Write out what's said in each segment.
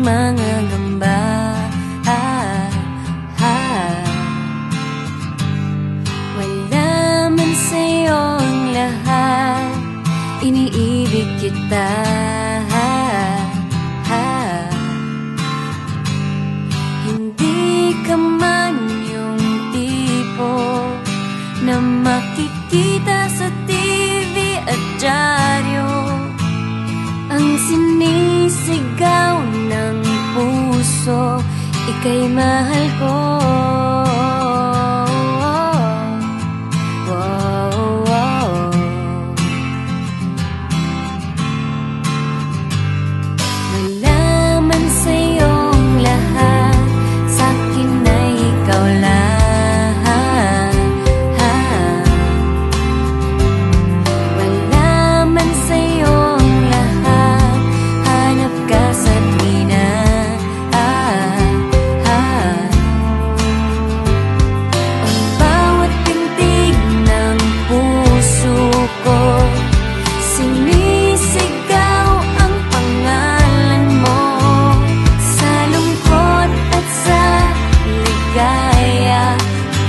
mangangamba. Wala man sa'yo ang lahat, iniibig kita. Hindi ka man yung tipo na makikita sa TV at dyaryo, ang sinisigaw ng puso, ika'y mahal ko.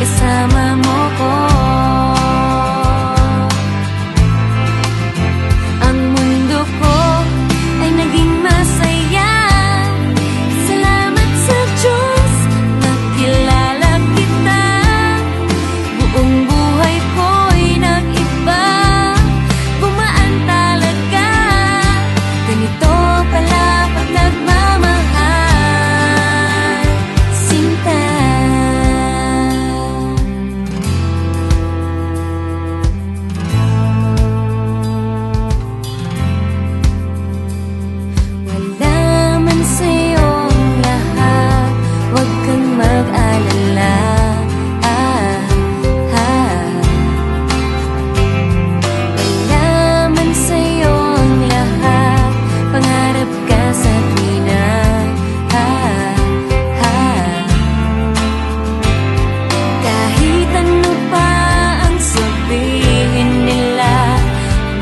Kasama mo ko, ang mundo ko ay naging masaya. Salamat sa Diyos, nakilala kita. Buong buhay ko'y nag-iba, gumaan talaga. Ganito pala pag nagmamahal, sinta.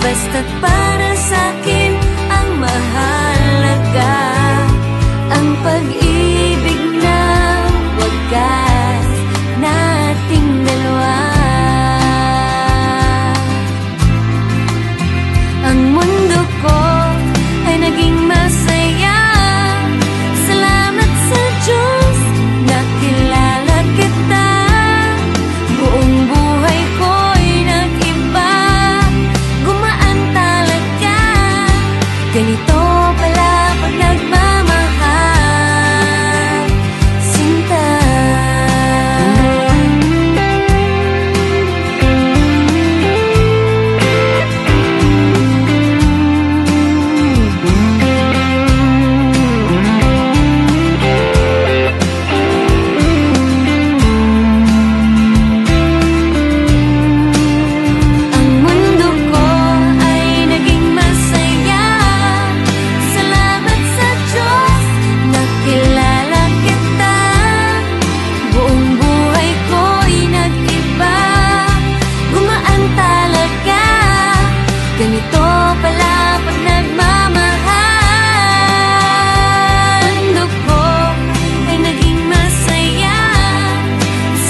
Basta't para sa'kin ang mahalaga, ang pag-ibig na wagas nating dalawa. Ang mundo ko ay naging masaya. Salamat sa Diyos, nakilala kita. Buong buhay ko'y nag-iba, ganito pala pag nagmamahal, sinta. Ang mundo ko ay naging masaya. Salamat sa Diyos, nakilala kita. Buong buhay ko'y nag-iba, gumaan talaga. Ganito pala pag nagmamahal, mundo ko ay naging masaya.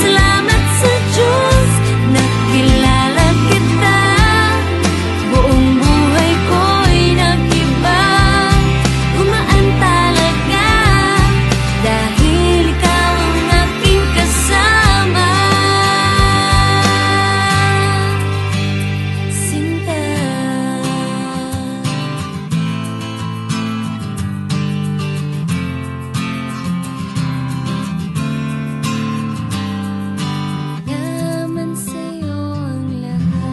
Salamat sa Diyos, nakilala kita. Buong buhay ko'y nag-iba, gumaan talaga. Dahil ikaw ang aking kasama, sinta. Yaman sa'yo ang lahat.